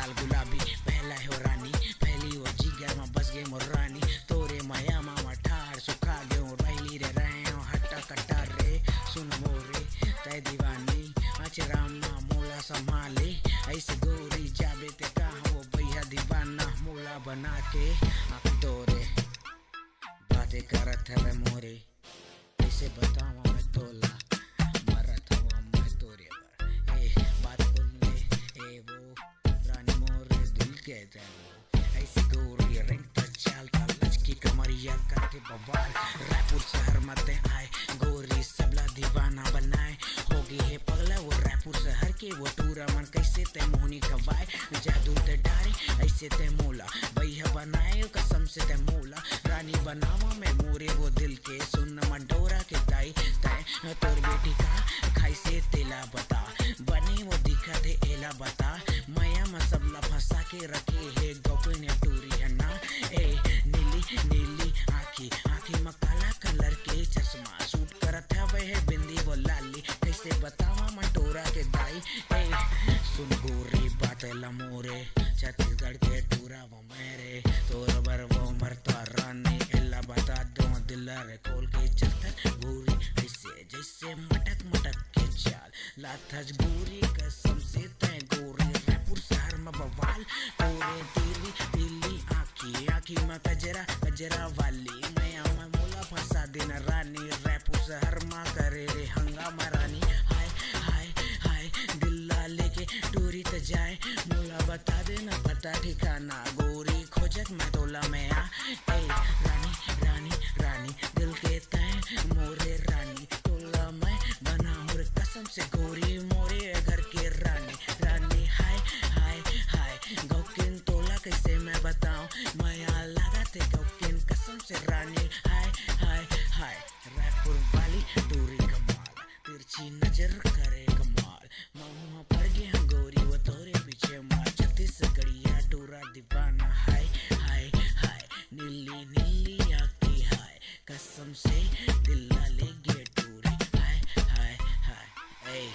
गाल गुलाबी पहला है रानी पहली वो जिगर में बस गए मोर रानी तोरे माया मामा ठार सुखा गयो रहली रे रहे हट्टा कट्टा रे सुन मोरे तय दीवानी आज रामा मोला संभाले ऐसे गोरी जाबे ते कहा वो भैया दीवाना मोला बना के आप तोरे बातें करत है मोरे कैसे बताऊं मैं तोला मरत हुआ मैं तोरे पर बात बोलने वो रानी मोरे दिल कहते हैं वो ऐसी गोरी रंग चाल का लचकी कमरिया करके बवाल रायपुर शहर मत आए गोरी सबला दीवाना बनाए होगी है पगला वो रायपुर शहर के वो टूरा मन कैसे ते मोहनी कवाए जादू ते डारे ऐसे ते मोला भैया बनाए कसम से ते मोला रानी बनावा मैं मोरे वो दिल के सुन मंडोरा के दाई तय तोर बेटी का खाई से तेला बता बने वो दिखा दे एला बता माया में सबला फंसा के रखे है गोपी ने टूरी है ना नीली नीली आँखी में काला कलर के चश्मा सूट करत है वह बिंदी वो लाली कैसे बतावा मंटोरा के दाई सुन गोरी बात लमोरे छत्तीसगढ़ के टूरा वो मेरे तोर बर वो मरता रानी एला बता दो दिल रे खोल के चलता गोरी ऐसे जैसे मटक मटक के चाल लाथज गोरी कसम से तय गोरी रायपुर शहर में बवाल तोरे दिली दिली आँखी में कजरा वाली मैं मोला फंसा देना रानी रायपुर शहर में करे रे हंगामा रानी हाय हाय हाय दिल्ला लेके टूरी त जाए मोला बता देना पता ठिकाना गोरी खोजक मैं तोला में आ रानी रानी रानी दिल के तय मोरे रानी तोला मैं बना हूँ कसम से गोरी मोरे घर के रानी रानी हाय हाय हाय गौकिन तोला कैसे मैं बताऊं माया लगा थे गौकिन कसम से रानी हाय हाय हाय रायपुर वाली टूरी कमाल तिरछी नजर करे कमाल मुँह पड़ गया गोरी वो तोरे पीछे मार छत्तीसगढ़िया टूरा दीवाना हाय हाय हाय नीली नीली आँखी हाय कसम से दिल ले गे टूरी हाय हाय हाय